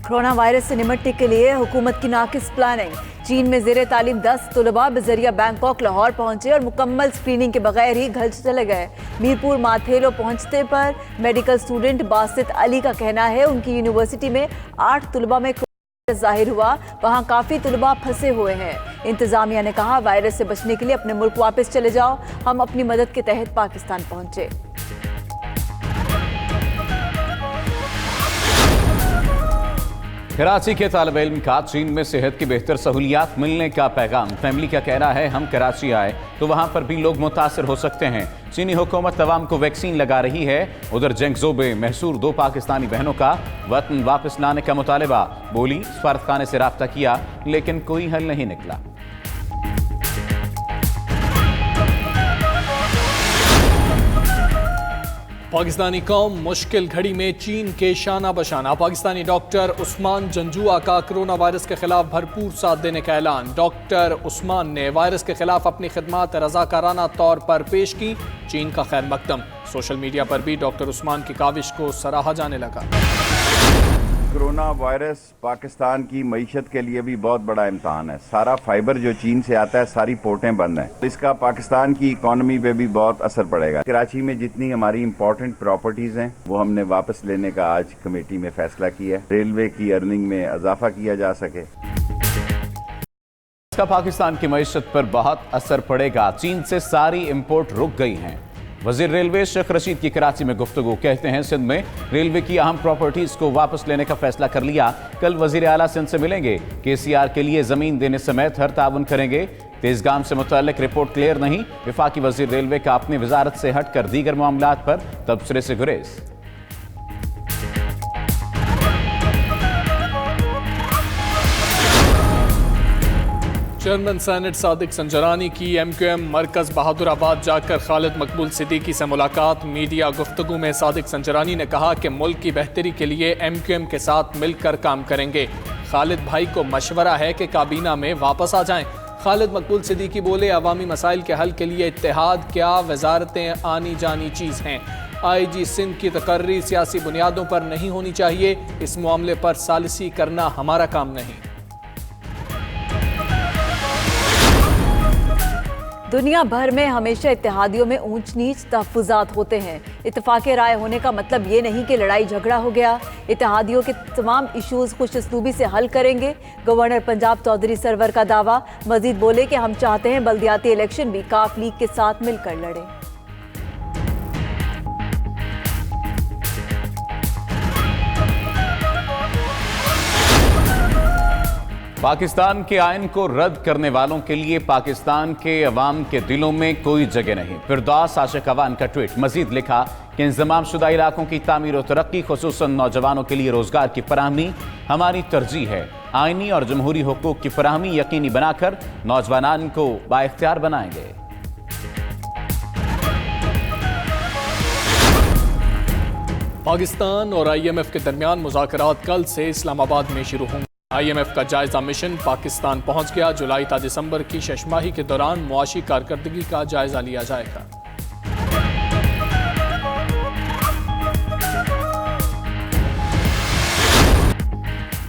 Corona virus से निपटने के लिए हुकूमत की नाकिस प्लानिंग। चीन में ज़ेरे तालीम 10 तुलबा बजरिया बैंकॉक लाहौर पहुंचे और मुकम्मल स्क्रीनिंग के बगैर ही घर चले गए। मीरपुर माथेलो पहुंचते पर मेडिकल स्टूडेंट बासित अली का कहना है उनकी यूनिवर्सिटी में 8 तुलबा में जाहिर हुआ, वहां काफ़ी तुलबा फंसे हुए हैं। इंतजामिया ने कहा वायरस से बचने के लिए अपने मुल्क वापस चले जाओ, हम अपनी मदद के तहत पाकिस्तान पहुंचे। कराची के तालिब इल्म का चीन में सेहत की बेहतर सहूलियात मिलने का पैगाम। फैमिली का कहना है हम कराची आए तो वहाँ पर भी लोग मुतासर हो सकते हैं। चीनी हुकूमत तमाम को वैक्सीन लगा रही है। उधर जंगजोबे महसूर 2 पाकिस्तानी बहनों का वतन वापस लाने का मुतालबा। बोली सफारतखाने से राब्ता किया लेकिन कोई हल नहीं निकला। पाकिस्तानी कौम मुश्किल घड़ी में चीन के शाना बशाना। पाकिस्तानी डॉक्टर उस्मान जंजुआ का कोरोना वायरस के खिलाफ भरपूर साथ देने का ऐलान। डॉक्टर उस्मान ने वायरस के खिलाफ अपनी खिदमत रजाकाराना तौर पर पेश की। चीन का खैर मकदम। सोशल मीडिया पर भी डॉक्टर उस्मान की काविश को सराहा जाने लगा। कोरोना वायरस पाकिस्तान की मईशत के लिए भी बहुत बड़ा इम्तहान है। सारा फाइबर जो चीन से आता है, सारी पोर्टें बंद हैं, इसका पाकिस्तान की इकॉनमी पे भी बहुत असर पड़ेगा। कराची में जितनी हमारी इम्पोर्टेंट प्रॉपर्टीज हैं वो हमने वापस लेने का आज कमेटी में फैसला किया है। रेलवे की अर्निंग में इजाफा किया जा सके। इसका पाकिस्तान की मईशत पर बहुत असर पड़ेगा। चीन से सारी इम्पोर्ट रुक गई हैं। वजीर रेलवे शेख रशीद की कराची में गुफ्तगू। कहते हैं सिंध में रेलवे की अहम प्रॉपर्टीज को वापस लेने का फैसला कर लिया। कल वजीर आला सिंध से मिलेंगे। KCR के लिए जमीन देने समेत हर ताउन करेंगे। तेजगाम से मुताल्लिक रिपोर्ट क्लियर नहीं। वफाकी वजीर रेलवे का अपनी वजारत से हटकर दीगर मामलात पर तबसरे से गुरेज। चेयरमैन सेनेट सादिक संजरानी की MQM मरकज बहादुराबाद जाकर खालिद मकबूल सिद्दीकी से मुलाकात। मीडिया गुफ्तगू में सादिक संजरानी ने कहा कि मुल्क की बेहतरी के लिए MQM के साथ मिलकर काम करेंगे। खालिद भाई को मशवरा है कि काबीना में वापस आ जाएं। खालिद मकबूल सिद्दीकी बोले अवामी मसाइल के हल के लिए इत्तेहाद क्या वजारतें आनी जानी चीज़ हैं। IG सिंध की तकर्री सियासी बुनियादों पर नहीं होनी चाहिए। इस मामले पर सालिसी करना हमारा काम नहीं। दुनिया भर में हमेशा इत्तेहादियों में ऊंच नीच तहफ़्फ़ुज़ात होते हैं। इत्तेफ़ाक़े राय होने का मतलब ये नहीं कि लड़ाई झगड़ा हो गया। इत्तेहादियों के तमाम इशूज़ खुश उसलूबी से हल करेंगे। गवर्नर पंजाब चौधरी सरवर का दावा। मजीद बोले कि हम चाहते हैं बल्दियाती इलेक्शन भी काफ लीग के साथ मिलकर लड़ें। पाकिस्तान के आइन को रद्द करने वालों के लिए पाकिस्तान के अवाम के दिलों में कोई जगह नहीं। फिरदौस आशिक अवान का ट्वीट। मजीद लिखा कि इंज़माम शुदा इलाकों की तामीर और तरक्की खुसूसन नौजवानों के लिए रोजगार की फराहमी हमारी तरजीह है। आइनी और जमहूरी हुकूक की फराहमी यकीनी बनाकर नौजवानान को बाइख्तियार बनाएंगे। पाकिस्तान और IMF के दरमियान मुज़ाकरात कल से इस्लामाबाद में शुरू होंगे। IMF का जायजा मिशन पाकिस्तान पहुंच गया। जुलाई ta दिसंबर की शशमाही के दौरान मुआशी कारकर्दगी का जायजा लिया जाएगा।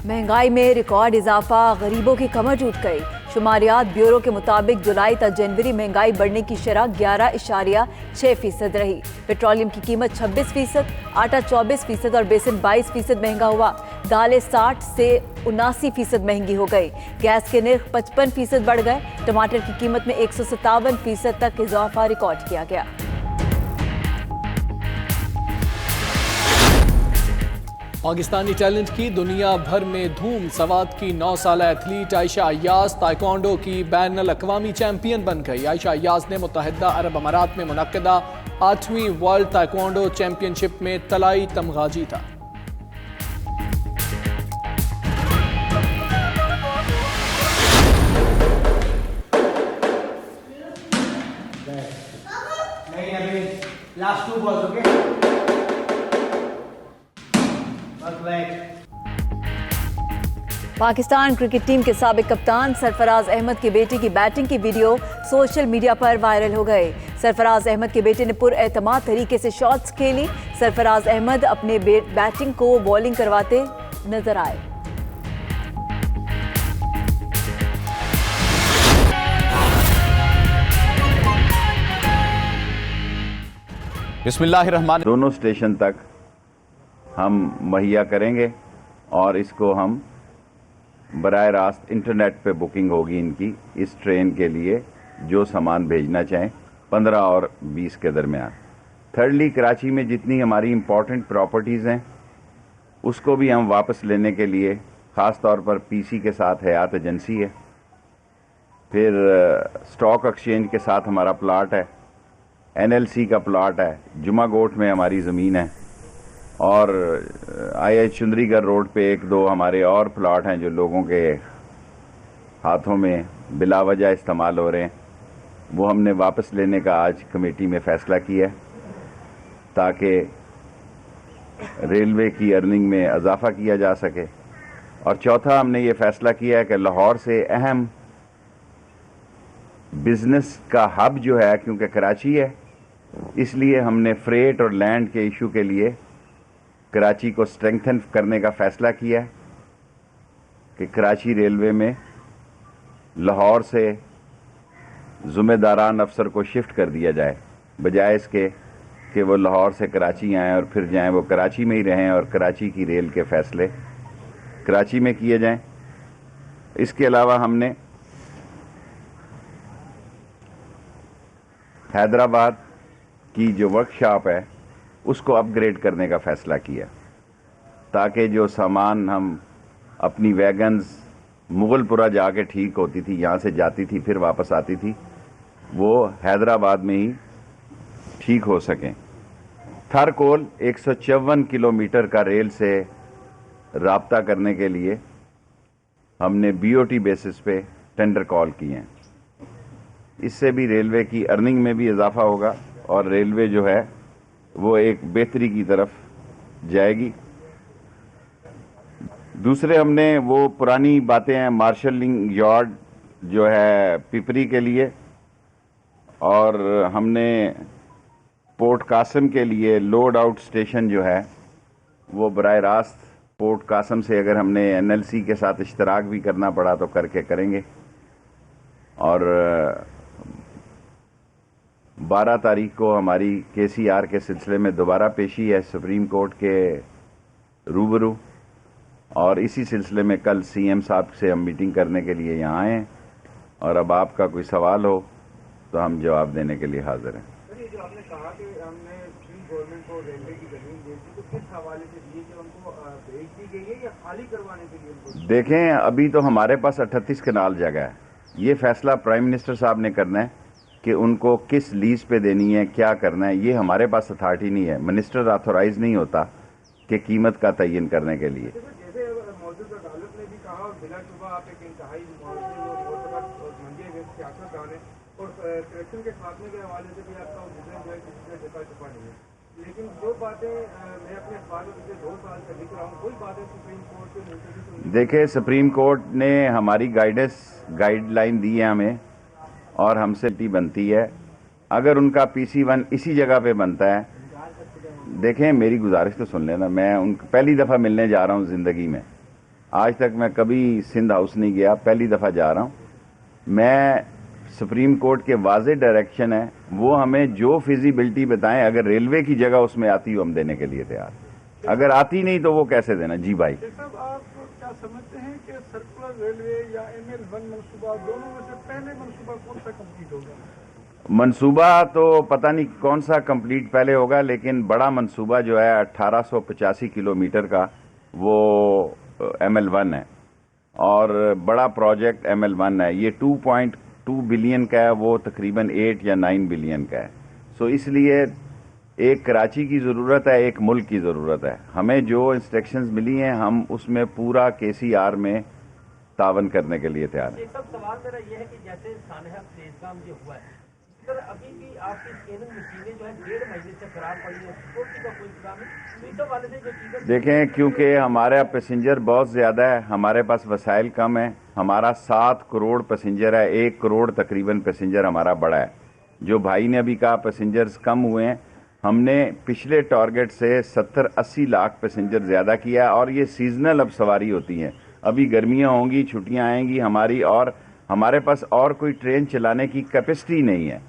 महंगाई में रिकॉर्ड इजाफा, गरीबों की कमर टूट गई। शुमारियात ब्यूरो के मुताबिक जुलाई तक जनवरी महंगाई बढ़ने की शरह 11.6% रही। पेट्रोलियम की कीमत 26%, आटा 24% और बेसन 22% महंगा हुआ। दालें 60 से 79% महंगी हो गई। गैस के नर्ख 55% बढ़ गए। टमाटर की कीमत में 157% तक इजाफा रिकॉर्ड किया गया। पाकिस्तानी टैलेंट की दुनिया भर में धूम। सवात की 9 साला एथलीट आयशा अय्याज ताइक्वांडो की बैनुल अक़वामी चैंपियन बन गई। आयशा अय्याज ने मुत्तहिदा अरब अमारात में मुनक्किदा 8वीं वर्ल्ड ताइक्वांडो चैंपियनशिप में तलाई तमगा जीता। Last 2 balls, okay? Pakistan cricket team के साबिक कप्तान सरफराज अहमद की बेटी की बैटिंग की वीडियो सोशल मीडिया पर वायरल हो गए। सरफराज अहमद के बेटे ने पुरएतमाद तरीके से शॉट्स खेली। सरफराज अहमद अपने बैटिंग को बॉलिंग करवाते नजर आए। बिस्मिल्लाहिर्रहमान। दोनों स्टेशन तक हम मुहैया करेंगे और इसको हम बराह रास्त इंटरनेट पे बुकिंग होगी इनकी, इस ट्रेन के लिए जो सामान भेजना चाहें 15 और 20 के दरमियान। थर्डली, कराची में जितनी हमारी इम्पॉर्टेंट प्रॉपर्टीज़ हैं उसको भी हम वापस लेने के लिए, ख़ास तौर पर पीसी के साथ हयात एजेंसी है, फिर स्टॉक एक्सचेंज के साथ हमारा प्लाट है, एनएलसी का प्लाट है, जुमा गोट में हमारी ज़मीन है और आई चुंदरीगढ़ रोड पे 1-2 हमारे और प्लाट हैं जो लोगों के हाथों में बिलावजह इस्तेमाल हो रहे हैं। वो हमने वापस लेने का आज कमेटी में फ़ैसला किया है ताकि रेलवे की अर्निंग में इजाफा किया जा सके। और चौथा, हमने ये फ़ैसला किया है कि लाहौर से अहम बिज़नेस का हब जो है, क्योंकि कराची है, इसलिए हमने फ्रेट और लैंड के इशू के लिए कराची को स्ट्रेंथन करने का फ़ैसला किया है कि कराची रेलवे में लाहौर से ज़िम्मेदारान अफसर को शिफ्ट कर दिया जाए, बजाय इसके कि वो लाहौर से कराची आएँ और फिर जाएँ, वो कराची में ही रहें और कराची की रेल के फ़ैसले कराची में किए जाएं। इसके अलावा हमने हैदराबाद की जो वर्कशॉप है उसको अपग्रेड करने का फ़ैसला किया ताकि जो सामान हम अपनी वैगन्स मुगलपुरा जाके ठीक होती थी, यहाँ से जाती थी फिर वापस आती थी, वो हैदराबाद में ही ठीक हो सकें। थरकोल 154 किलोमीटर का रेल से राब्ता करने के लिए हमने बीओटी बेसिस पे टेंडर कॉल किए हैं। इससे भी रेलवे की अर्निंग में भी इजाफा होगा और रेलवे जो है वो एक बेहतरी की तरफ जाएगी। दूसरे, हमने वो पुरानी बातें हैं, मार्शलिंग यार्ड जो है पिपरी के लिए, और हमने पोर्ट कासम के लिए लोड आउट स्टेशन जो है वो बराह रास्त पोर्ट कासम से, अगर हमने एनएलसी के साथ इश्तराक भी करना पड़ा तो करके करेंगे। और 12 तारीख को हमारी केसीआर के सिलसिले में दोबारा पेशी है सुप्रीम कोर्ट के रूबरू, और इसी सिलसिले में कल सीएम साहब से हम मीटिंग करने के लिए यहाँ आए हैं और अब आपका कोई सवाल हो तो हम जवाब देने के लिए हाजिर हैं। जो आपने कहा कि हमने गवर्नमेंट को रेलवे की जमीन दी थी, तो किस हवाले से दी कि उनको बेच दी गई है या खाली करवाने के लिए उनको? देखें, अभी तो हमारे पास 38 कनाल जगह है। ये फैसला प्राइम मिनिस्टर साहब ने करना है कि उनको किस लीज पे देनी है, क्या करना है। ये हमारे पास अथॉरिटी नहीं है, मिनिस्टर ऑथोराइज नहीं होता कि कीमत का तयन करने के लिए। जैसे मौजूद अदालत ने भी कहा और बिलाशुबा आप एक इंतहाई सियासतदान है और करेक्शन के खात्मे के हवाले से भी आपका मुद्दा जो है किसी जगह छुपा नहीं है, लेकिन जो बातें मैं अपने अखबार में पिछले 2 साल से लिख रहा हूँ वही बातें सुप्रीम कोर्ट के मुंतजिर। देखें, सुप्रीम कोर्ट ने हमारी गाइडलाइन दी है हमें और हमसे बनती है। अगर उनका PC1 इसी जगह पे बनता है, देखें मेरी गुजारिश तो सुन लेना, मैं उनको पहली दफ़ा मिलने जा रहा हूँ ज़िंदगी में। आज तक मैं कभी सिंध हाउस नहीं गया, पहली दफ़ा जा रहा हूँ मैं। सुप्रीम कोर्ट के वाज़े डायरेक्शन है, वो हमें जो फिजिबिलिटी बताएं, अगर रेलवे की जगह उसमें आती हो हम देने के लिए तैयार, अगर आती नहीं तो वो कैसे देना। जी भाई साहब, आप क्या समझते हैं कि सर्कुलर रेलवे या ML1 मनसूबा, दोनों में से पहले मनसूबा कौन सा कंप्लीट होगा? मनसूबा तो पता नहीं कौन सा कंप्लीट पहले होगा, लेकिन बड़ा मनसूबा जो है 1885 किलोमीटर का वो ML1 है और बड़ा प्रोजेक्ट ML1 है। ये 2.2 बिलियन का है, वो तकरीबन 8 या 9 बिलियन का है। सो इसलिए एक कराची की ज़रूरत है, एक मुल्क की ज़रूरत है। हमें जो इंस्ट्रक्शंस मिली हैं हम उसमें पूरा KCR में तावन करने के लिए तैयार हैं। एक सवाल मेरा ये है कि जैसे सानहा प्लेस काम जो हुआ है, सर अभी भी आपकी स्कैनिंग मशीनें जो है 1.5 महीने से खराब पड़ी है, सिक्योरिटी का कोई इंतजाम है? तो इस वाले से जो चीज़ें देखें, क्योंकि हमारा पैसेंजर बहुत ज़्यादा है, हमारे पास वसाइल कम है। हमारा 7 करोड़ पैसेंजर है, 1 करोड़ तकरीबन पैसेंजर हमारा बड़ा है। जो भाई ने अभी कहा पैसेंजर्स कम हुए हैं, हमने पिछले टारगेट से 70-80 लाख पैसेंजर ज़्यादा किया है और ये सीजनल अब सवारी होती हैं। अभी गर्मियाँ होंगी, छुट्टियाँ आएंगी हमारी, और हमारे पास और कोई ट्रेन चलाने की कैपेसिटी नहीं है।